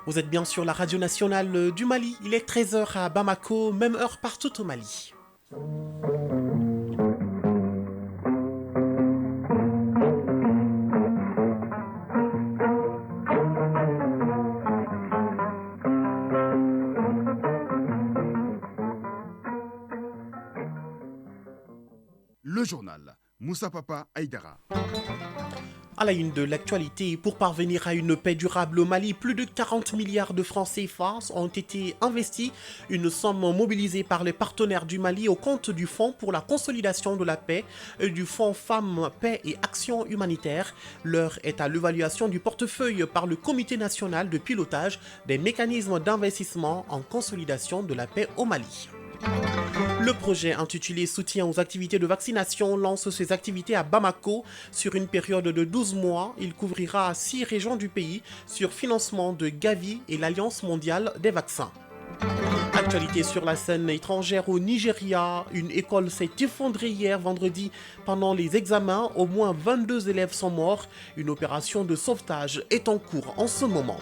Vous êtes bien sur la radio nationale du Mali. Il est 13 heures à Bamako, même heure partout au Mali. Le journal Moussa Papa Aïdara. À la une de l'actualité, pour parvenir à une paix durable au Mali, plus de 40 milliards de francs CFA ont été investis, une somme mobilisée par les partenaires du Mali au compte du Fonds pour la consolidation de la paix et du Fonds Femmes, Paix et Action humanitaire. L'heure est à l'évaluation du portefeuille par le Comité national de pilotage des mécanismes d'investissement en consolidation de la paix au Mali. Le projet intitulé Soutien aux activités de vaccination lance ses activités à Bamako sur une période de 12 mois. Il couvrira 6 régions du pays sur financement de Gavi et l'Alliance mondiale des vaccins. Actualité sur la scène étrangère au Nigeria. Une école s'est effondrée hier vendredi pendant les examens. Au moins 22 élèves sont morts. Une opération de sauvetage est en cours en ce moment.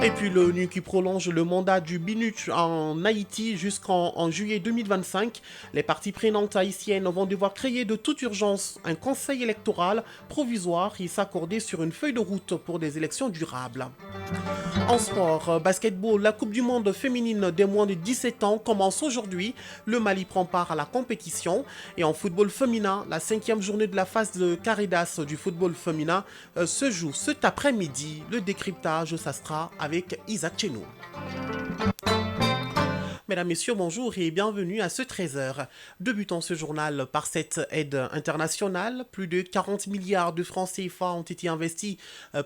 Et puis l'ONU qui prolonge le mandat du BINUT en Haïti jusqu'en juillet 2025. Les parties prenantes haïtiennes vont devoir créer de toute urgence un conseil électoral provisoire et s'accorder sur une feuille de route pour des élections durables. En sport, basketball, la Coupe du Monde féminine des moins de 17 ans commence aujourd'hui. Le Mali prend part à la compétition. Et en football féminin, la 5e journée de la phase de Caridas du football féminin se joue cet après-midi. Le décryptage, ça sera avec Isaac Chenou. Mesdames, Messieurs, bonjour et bienvenue à ce 13h. Débutons ce journal par cette aide internationale. Plus de 40 milliards de francs CFA ont été investis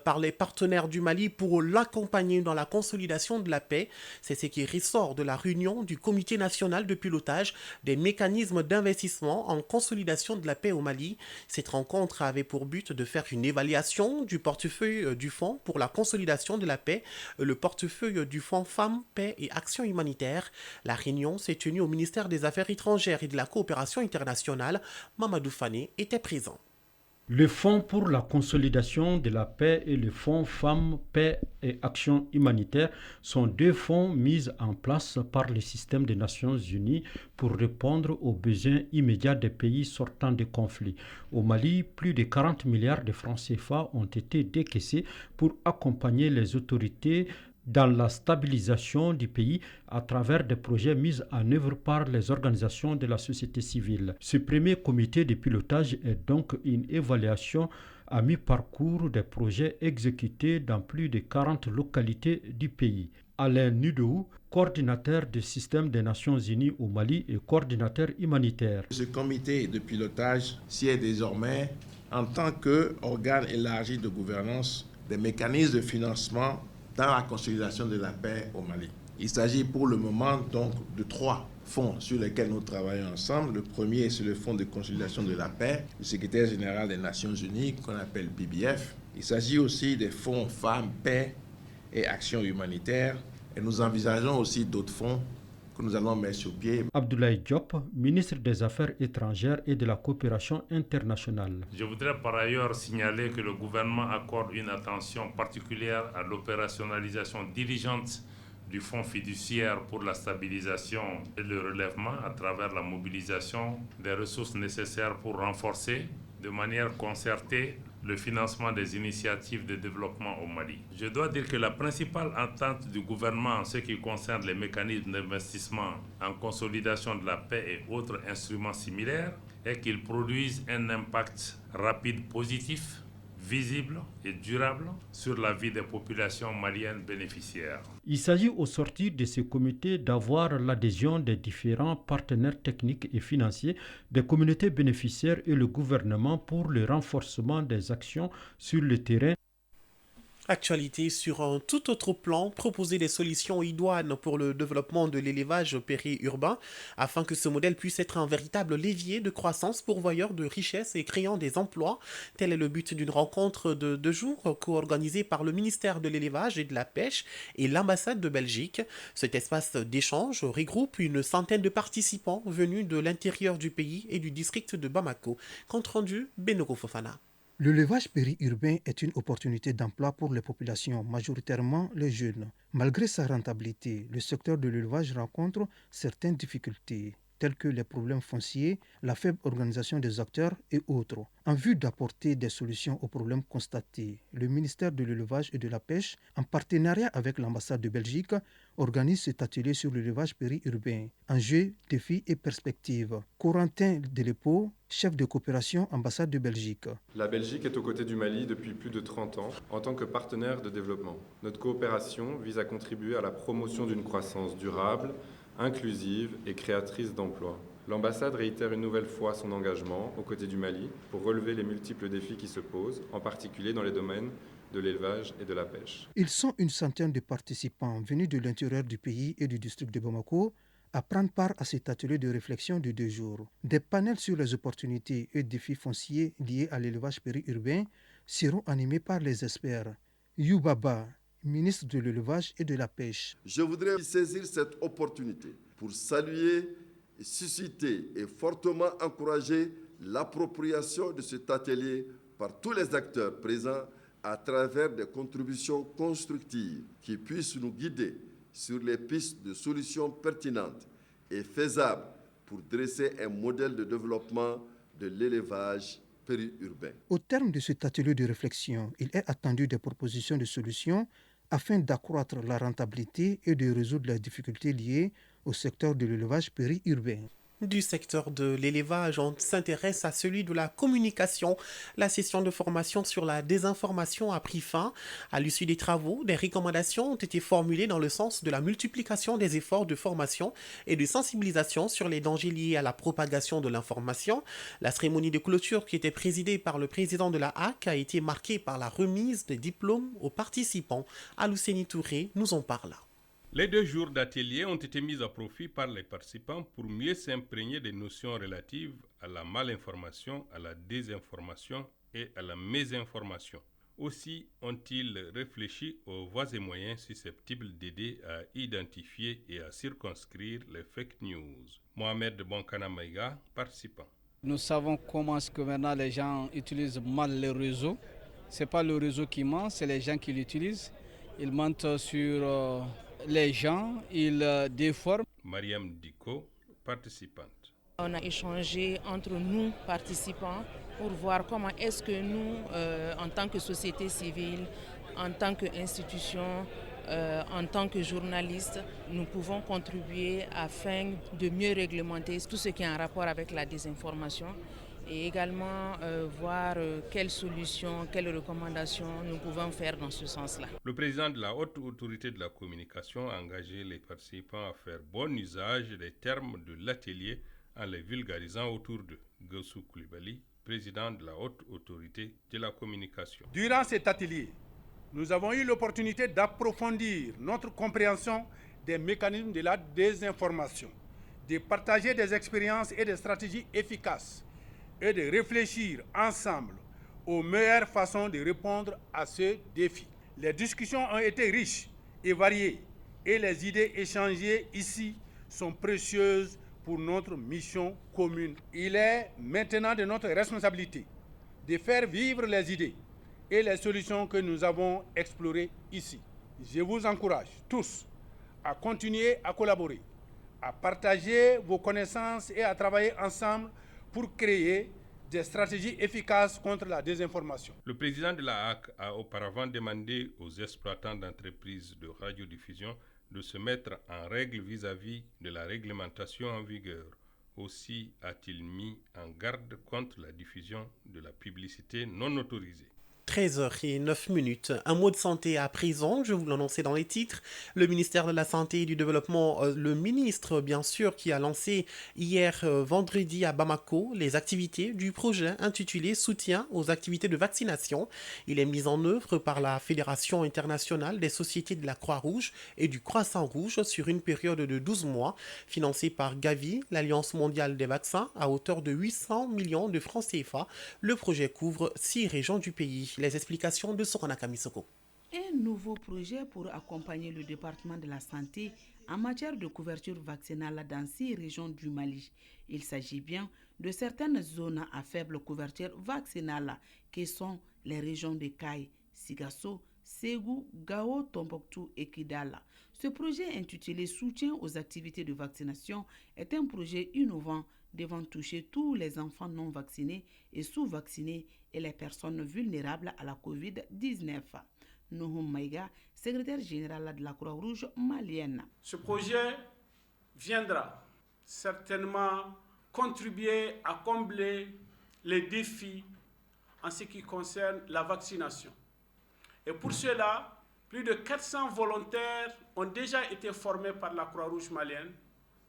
par les partenaires du Mali pour l'accompagner dans la consolidation de la paix. C'est ce qui ressort de la réunion du Comité national de pilotage des mécanismes d'investissement en consolidation de la paix au Mali. Cette rencontre avait pour but de faire une évaluation du portefeuille du Fonds pour la consolidation de la paix, le portefeuille du Fonds Femmes, Paix et Action humanitaire. La réunion s'est tenue au ministère des Affaires étrangères et de la coopération internationale. Mamadou Fane était présent. Le Fonds pour la consolidation de la paix et le Fonds Femmes, Paix et Action humanitaire sont deux fonds mis en place par le système des Nations Unies pour répondre aux besoins immédiats des pays sortant des conflits. Au Mali, plus de 40 milliards de francs CFA ont été décaissés pour accompagner les autorités dans la stabilisation du pays à travers des projets mis en œuvre par les organisations de la société civile. Ce premier comité de pilotage est donc une évaluation à mi-parcours des projets exécutés dans plus de 40 localités du pays. Alain Nudou, coordinateur du système des Nations Unies au Mali et coordinateur humanitaire. Ce comité de pilotage sied désormais en tant qu'organe élargi de gouvernance des mécanismes de financement dans la consolidation de la paix au Mali. Il s'agit pour le moment donc de 3 fonds sur lesquels nous travaillons ensemble. Le premier, c'est le Fonds de consolidation de la paix, du secrétaire général des Nations Unies, qu'on appelle PBF. Il s'agit aussi des fonds Femmes, Paix et Action humanitaire. Et nous envisageons aussi d'autres fonds que nous allons mettre sur pied. Abdoulaye Diop, ministre des Affaires étrangères et de la coopération internationale. Je voudrais par ailleurs signaler que le gouvernement accorde une attention particulière à l'opérationnalisation diligente du Fonds fiduciaire pour la stabilisation et le relèvement à travers la mobilisation des ressources nécessaires pour renforcer de manière concertée le financement des initiatives de développement au Mali. Je dois dire que la principale attente du gouvernement en ce qui concerne les mécanismes d'investissement en consolidation de la paix et autres instruments similaires est qu'ils produisent un impact rapide positif, visible et durable sur la vie des populations maliennes bénéficiaires. Il s'agit au sortir de ce comité d'avoir l'adhésion des différents partenaires techniques et financiers, des communautés bénéficiaires et le gouvernement pour le renforcement des actions sur le terrain. Actualité sur un tout autre plan, proposer des solutions idoines pour le développement de l'élevage périurbain afin que ce modèle puisse être un véritable levier de croissance pourvoyeur de richesses et créant des emplois. Tel est le but d'une rencontre de 2 jours co-organisée par le ministère de l'élevage et de la pêche et l'ambassade de Belgique. Cet espace d'échange regroupe une centaine de participants venus de l'intérieur du pays et du district de Bamako. Compte rendu, Benoko Fofana. L'élevage périurbain est une opportunité d'emploi pour les populations, majoritairement les jeunes. Malgré sa rentabilité, le secteur de l'élevage rencontre certaines difficultés, tels que les problèmes fonciers, la faible organisation des acteurs et autres. En vue d'apporter des solutions aux problèmes constatés, le ministère de l'Élevage et de la Pêche, en partenariat avec l'ambassade de Belgique, organise cet atelier sur l'élevage périurbain. Enjeux, défis et perspectives. Corentin Delepo, chef de coopération ambassade de Belgique. La Belgique est aux côtés du Mali depuis plus de 30 ans en tant que partenaire de développement. Notre coopération vise à contribuer à la promotion d'une croissance durable, inclusive et créatrice d'emplois. L'ambassade réitère une nouvelle fois son engagement aux côtés du Mali pour relever les multiples défis qui se posent, en particulier dans les domaines de l'élevage et de la pêche. Ils sont une centaine de participants venus de l'intérieur du pays et du district de Bamako à prendre part à cet atelier de réflexion de 2 jours. Des panels sur les opportunités et défis fonciers liés à l'élevage périurbain seront animés par les experts. Youbaba, ministre de l'Élevage et de la Pêche. Je voudrais saisir cette opportunité pour saluer, susciter et fortement encourager l'appropriation de cet atelier par tous les acteurs présents à travers des contributions constructives qui puissent nous guider sur les pistes de solutions pertinentes et faisables pour dresser un modèle de développement de l'élevage périurbain. Au terme de cet atelier de réflexion, il est attendu des propositions de solutions afin d'accroître la rentabilité et de résoudre les difficultés liées au secteur de l'élevage périurbain. Du secteur de l'élevage, on s'intéresse à celui de la communication. La session de formation sur la désinformation a pris fin. À l'issue des travaux, des recommandations ont été formulées dans le sens de la multiplication des efforts de formation et de sensibilisation sur les dangers liés à la propagation de l'information. La cérémonie de clôture, qui était présidée par le président de la HAC, a été marquée par la remise des diplômes aux participants. Alouseni Touré nous en parle. Les 2 jours d'atelier ont été mis à profit par les participants pour mieux s'imprégner des notions relatives à la malinformation, à la désinformation et à la mésinformation. Aussi ont-ils réfléchi aux voies et moyens susceptibles d'aider à identifier et à circonscrire les fake news. Mohamed Bonkana Maïga, participant. Nous savons comment est-ce que maintenant les gens utilisent mal les réseaux. Ce n'est pas le réseau qui ment, c'est les gens qui l'utilisent. Ils mentent sur les gens, ils déforment. Mariam Diko, participante. On a échangé entre nous, participants, pour voir comment est-ce que nous, en tant que société civile, en tant qu'institution, en tant que journalistes, nous pouvons contribuer afin de mieux réglementer tout ce qui est en rapport avec la désinformation et également voir quelles solutions, quelles recommandations nous pouvons faire dans ce sens-là. Le président de la Haute Autorité de la Communication a engagé les participants à faire bon usage des termes de l'atelier en les vulgarisant autour d'eux. Gossou Koulibaly, président de la Haute Autorité de la Communication. Durant cet atelier, nous avons eu l'opportunité d'approfondir notre compréhension des mécanismes de la désinformation, de partager des expériences et des stratégies efficaces et de réfléchir ensemble aux meilleures façons de répondre à ce défi. Les discussions ont été riches et variées et les idées échangées ici sont précieuses pour notre mission commune. Il est maintenant de notre responsabilité de faire vivre les idées et les solutions que nous avons explorées ici. Je vous encourage tous à continuer à collaborer, à partager vos connaissances et à travailler ensemble pour créer des stratégies efficaces contre la désinformation. Le président de la HAC a auparavant demandé aux exploitants d'entreprises de radiodiffusion de se mettre en règle vis-à-vis de la réglementation en vigueur. Aussi a-t-il mis en garde contre la diffusion de la publicité non autorisée. 13h09. Un mot de santé à présent, je vous l'annonçais dans les titres. Le ministère de la Santé et du Développement, le ministre bien sûr, qui a lancé hier vendredi à Bamako les activités du projet intitulé Soutien aux activités de vaccination. Il est mis en œuvre par la Fédération internationale des sociétés de la Croix-Rouge et du Croissant-Rouge sur une période de 12 mois, financé par Gavi, l'Alliance mondiale des vaccins, à hauteur de 800 millions de francs CFA. Le projet couvre 6 régions du pays. Les explications de Sorana Kamisoko. Un nouveau projet pour accompagner le département de la santé en matière de couverture vaccinale dans 6 régions du Mali. Il s'agit bien de certaines zones à faible couverture vaccinale, qui sont les régions de Kaï, Sigasso, Ségou, Gao, Tombouctou et Kidala. Ce projet intitulé Soutien aux activités de vaccination est un projet innovant devant toucher tous les enfants non vaccinés et sous-vaccinés et les personnes vulnérables à la COVID-19. Nouhoum Maïga, secrétaire général de la Croix-Rouge malienne. Ce projet viendra certainement contribuer à combler les défis en ce qui concerne la vaccination. Et pour cela, plus de 400 volontaires ont déjà été formés par la Croix-Rouge malienne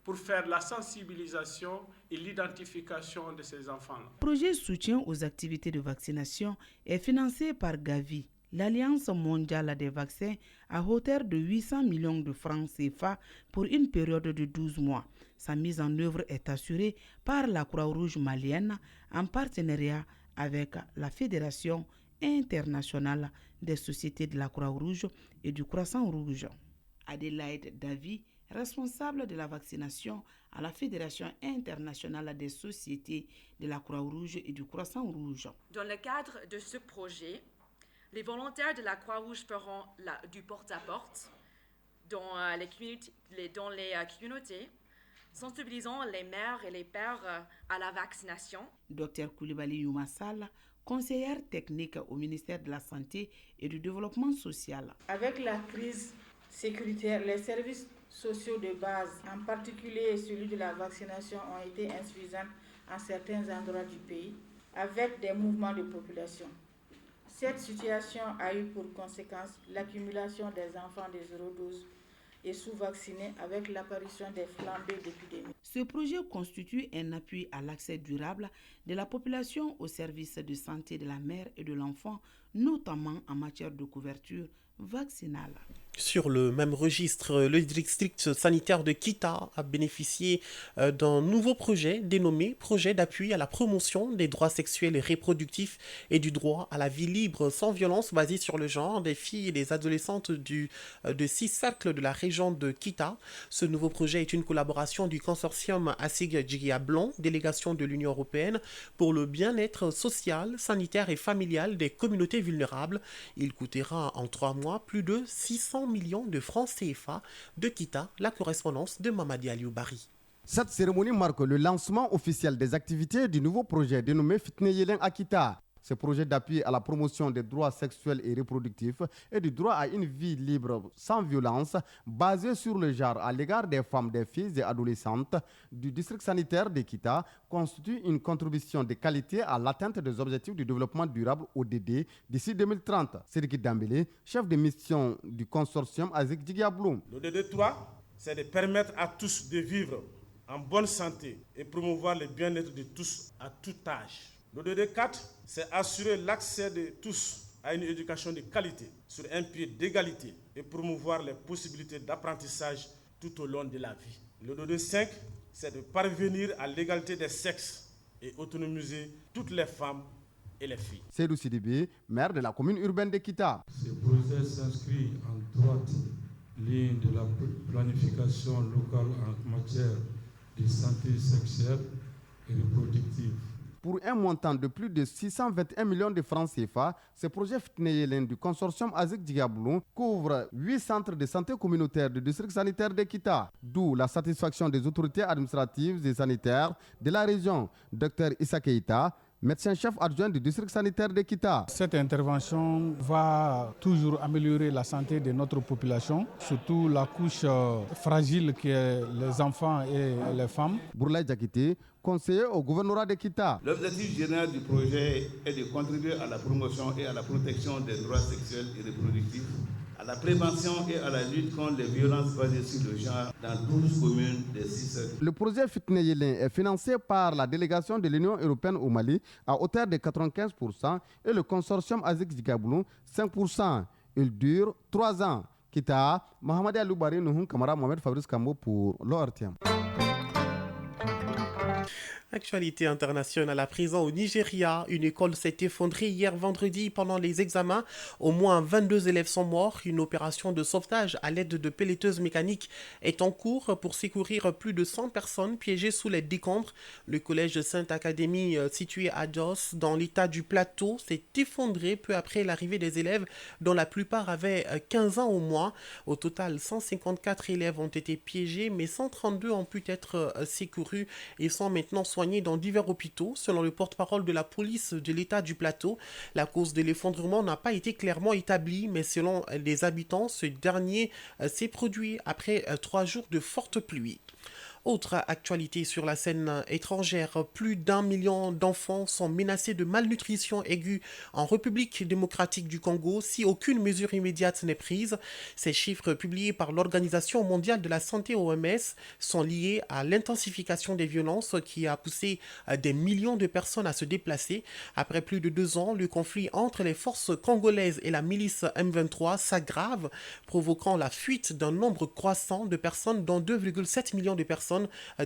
pour faire la sensibilisation et l'identification de ces enfants-là. Le projet soutien aux activités de vaccination est financé par Gavi, l'Alliance mondiale des vaccins, à hauteur de 800 millions de francs CFA pour une période de 12 mois. Sa mise en œuvre est assurée par la Croix-Rouge malienne en partenariat avec la Fédération internationale des sociétés de la Croix-Rouge et du Croissant-Rouge. Adélaïde Davy, responsable de la vaccination à la Fédération internationale des sociétés de la Croix-Rouge et du Croissant-Rouge. Dans le cadre de ce projet, les volontaires de la Croix-Rouge feront du porte-à-porte dans les communautés, sensibilisant les mères et les pères à la vaccination. Dr Koulibaly Youmassal, conseillère technique au ministère de la Santé et du Développement social. Avec la crise sécuritaire, les services sociaux de base, en particulier celui de la vaccination, ont été insuffisants en certains endroits du pays, avec des mouvements de population. Cette situation a eu pour conséquence l'accumulation des enfants des 012 et sous-vaccinés avec l'apparition des flambées d'épidémie. Ce projet constitue un appui à l'accès durable de la population aux services de santé de la mère et de l'enfant, notamment en matière de couverture vaccinale. Sur le même registre, le district sanitaire de Kita a bénéficié d'un nouveau projet dénommé Projet d'appui à la promotion des droits sexuels et reproductifs et du droit à la vie libre sans violence basée sur le genre des filles et des adolescentes de 6 cercles de la région de Kita. Ce nouveau projet est une collaboration du consortium Assig Djigia-Blon, délégation de l'Union européenne pour le bien-être social, sanitaire et familial des communautés vulnérables. Il coûtera en 3 mois plus de 600 millions de francs CFA. De Kita, la correspondance de Mamadi Alioubari. Cette cérémonie marque le lancement officiel des activités du nouveau projet dénommé Fitne Yelen à Kita. Ce projet d'appui à la promotion des droits sexuels et reproductifs et du droit à une vie libre sans violence basé sur le genre à l'égard des femmes, des filles et adolescentes du district sanitaire de Kita constitue une contribution de qualité à l'atteinte des objectifs du développement durable ODD d'ici 2030. Sériki Dambélé, chef de mission du consortium Assig Djigia-Blon. L'ODD 3, c'est de permettre à tous de vivre en bonne santé et promouvoir le bien-être de tous à tout âge. L'ODD 4, c'est assurer l'accès de tous à une éducation de qualité sur un pied d'égalité et promouvoir les possibilités d'apprentissage tout au long de la vie. L'ODD 5, c'est de parvenir à l'égalité des sexes et autonomiser toutes les femmes et les filles. Seydou Sidibé, maire de la commune urbaine de Kita. Ce projet s'inscrit en droite ligne de la planification locale en matière de santé sexuelle et reproductive. Pour un montant de plus de 621 millions de francs CFA, ce projet Fitne Yelen du consortium Assig Djigia-Blon couvre 8 centres de santé communautaires du district sanitaire de Kita, d'où la satisfaction des autorités administratives et sanitaires de la région. Dr Issa Keita, médecin-chef adjoint du district sanitaire de Kita. Cette intervention va toujours améliorer la santé de notre population, surtout la couche fragile qui est les enfants et les femmes. Bourlaï Diakité, conseiller au gouvernorat de Kita. L'objectif général du projet est de contribuer à la promotion et à la protection des droits sexuels et reproductifs, à la prévention et à la lutte contre les violences basées sur le genre dans 12 communes des 6 cercles. Le projet Fitne Yelen est financé par la délégation de l'Union européenne au Mali à hauteur de 95% et le consortium Assig Djigia-Blon 5%. Il dure 3 ans. Kita, Mohamed Aloubari, Nouhoun Kamara, Mohamed Fabrice Kambo pour l'ORTM. Actualité internationale à présent au Nigeria. Une école s'est effondrée hier vendredi pendant les examens. Au moins 22 élèves sont morts. Une opération de sauvetage à l'aide de pelleteuses mécaniques est en cours pour secourir plus de 100 personnes piégées sous les décombres. Le collège Sainte Académie situé à Jos, dans l'état du Plateau, s'est effondré peu après l'arrivée des élèves dont la plupart avaient 15 ans au moins. Au total, 154 élèves ont été piégés, mais 132 ont pu être secourus et sont maintenant soignés dans divers hôpitaux. Selon le porte-parole de la police de l'État du Plateau, la cause de l'effondrement n'a pas été clairement établie, mais selon les habitants, ce dernier s'est produit après 3 jours de fortes pluies. Autre actualité sur la scène étrangère, plus d'1 million d'enfants sont menacés de malnutrition aiguë en République démocratique du Congo si aucune mesure immédiate n'est prise. Ces chiffres publiés par l'Organisation mondiale de la santé OMS sont liés à l'intensification des violences qui a poussé des millions de personnes à se déplacer. Après plus de 2 ans, le conflit entre les forces congolaises et la milice M23 s'aggrave, provoquant la fuite d'un nombre croissant de personnes, dont 2,7 millions de personnes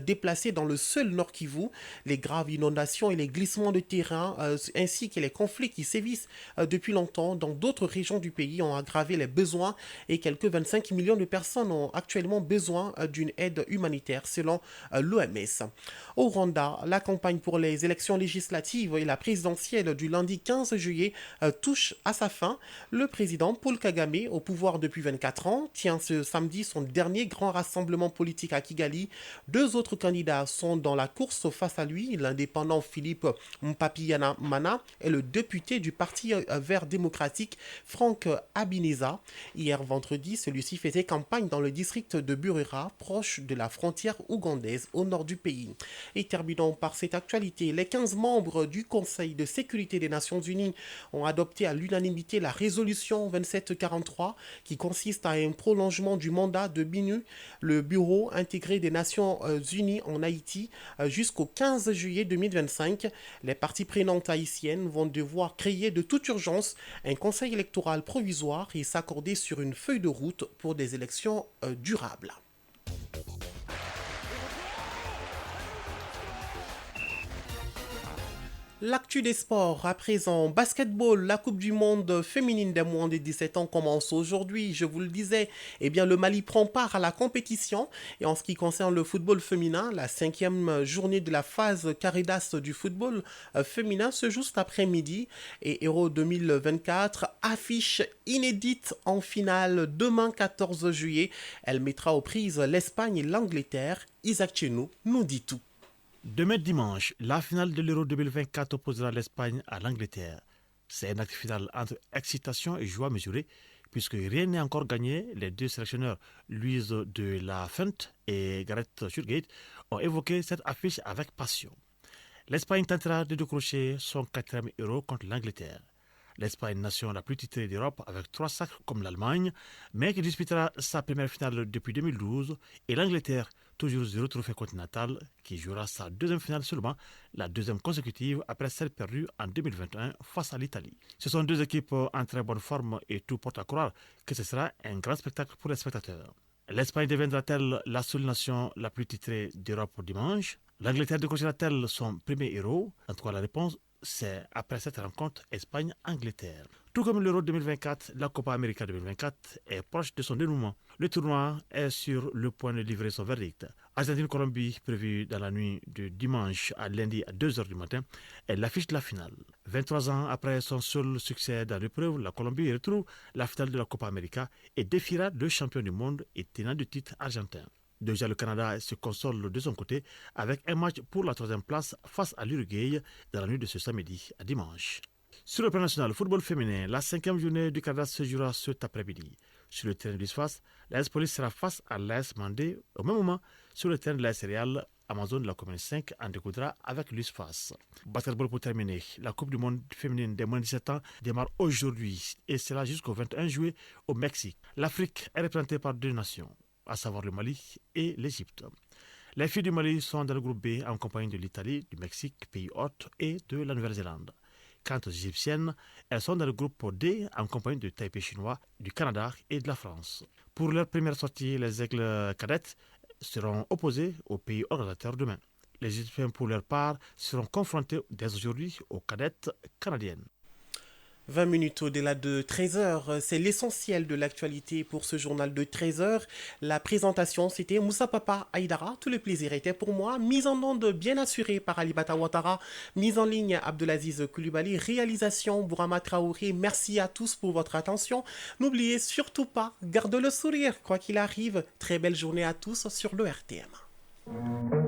déplacées dans le seul Nord Kivu. Les graves inondations et les glissements de terrain ainsi que les conflits qui sévissent depuis longtemps dans d'autres régions du pays ont aggravé les besoins et quelques 25 millions de personnes ont actuellement besoin d'une aide humanitaire selon l'OMS. Au Rwanda, la campagne pour les élections législatives et la présidentielle du lundi 15 juillet touche à sa fin. Le président Paul Kagame, au pouvoir depuis 24 ans, tient ce samedi son dernier grand rassemblement politique à Kigali. 2 autres candidats sont dans la course face à lui, l'indépendant Philippe Mpapiyana et le député du Parti vert démocratique Frank Habineza. Hier vendredi, celui-ci faisait campagne dans le district de Burera, proche de la frontière ougandaise au nord du pays. Et terminons par cette actualité. Les 15 membres du Conseil de sécurité des Nations Unies ont adopté à l'unanimité la résolution 2743 qui consiste à un prolongement du mandat de BINU, le Bureau intégré des Nations Unies en Haïti, jusqu'au 15 juillet 2025. Les parties prenantes haïtiennes vont devoir créer de toute urgence un conseil électoral provisoire et s'accorder sur une feuille de route pour des élections durables. L'actu des sports, à présent, basketball, la Coupe du Monde féminine des moins de 17 ans commence aujourd'hui. Je vous le disais, le Mali prend part à la compétition. Et en ce qui concerne le football féminin, la 5e journée de la phase Caridas du football féminin se joue cet après-midi. Et Euro 2024 affiche inédite en finale demain 14 juillet. Elle mettra aux prises l'Espagne et l'Angleterre. Isaac Chenou nous dit tout. Demain dimanche, la finale de l'Euro 2024 opposera l'Espagne à l'Angleterre. C'est un acte final entre excitation et joie mesurée, puisque rien n'est encore gagné. Les 2 sélectionneurs, Louise de la Fuente et Gareth Southgate, ont évoqué cette affiche avec passion. L'Espagne tentera de décrocher son 4e Euro contre l'Angleterre. L'Espagne, nation la plus titrée d'Europe avec 3 sacres comme l'Allemagne, mais qui disputera sa première finale depuis 2012, et l'Angleterre, toujours 0 trophée continental, qui jouera sa 2e finale seulement, la 2e consécutive après celle perdue en 2021 face à l'Italie. Ce sont 2 équipes en très bonne forme et tout porte à croire que ce sera un grand spectacle pour les spectateurs. L'Espagne deviendra-t-elle la seule nation la plus titrée d'Europe dimanche? L'Angleterre décrochera-t-elle son premier héros? En tout cas, la réponse, c'est après cette rencontre Espagne-Angleterre. Tout comme l'Euro 2024, la Copa América 2024 est proche de son dénouement. Le tournoi est sur le point de livrer son verdict. Argentine-Colombie, prévue dans la nuit de dimanche à lundi à 2h du matin, est l'affiche de la finale. 23 ans après son seul succès dans l'épreuve, la Colombie retrouve la finale de la Copa América et défiera le champion du monde et tenant du titre argentin. Déjà, le Canada se console de son côté avec un match pour la 3e place face à l'Uruguay dans la nuit de ce samedi à dimanche. Sur le plan national, le football féminin, la 5e journée du Canada se jouera cet après-midi. Sur le terrain du SFAS, l'AS Police sera face à l'AS Mandé. Au même moment, sur le terrain de l'AS Real, Amazon de la commune 5 en découdra avec l'USFAS. Basketball pour terminer. La Coupe du monde féminine des moins de 17 ans démarre aujourd'hui et sera jusqu'au 21 juillet au Mexique. L'Afrique est représentée par 2 nations, à savoir le Mali et l'Égypte. Les filles du Mali sont dans le groupe B en compagnie de l'Italie, du Mexique, pays hôte, et de la Nouvelle-Zélande. Quant aux Égyptiennes, elles sont dans le groupe D en compagnie de Taipei chinois, du Canada et de la France. Pour leur première sortie, les aigles cadettes seront opposés aux pays organisateurs demain. Les Éthiopiens, pour leur part, seront confrontés dès aujourd'hui aux cadettes canadiennes. 20 minutes au-delà de 13h, c'est l'essentiel de l'actualité pour ce journal de 13h. La présentation, c'était Moussa Papa Aïdara. Tout le plaisir était pour moi. Mise en onde bien assurée par Alibata Ouattara. Mise en ligne Abdelaziz Koulibaly. Réalisation Bourama Traoré. Merci à tous pour votre attention. N'oubliez surtout pas, gardez le sourire quoi qu'il arrive. Très belle journée à tous sur le RTM.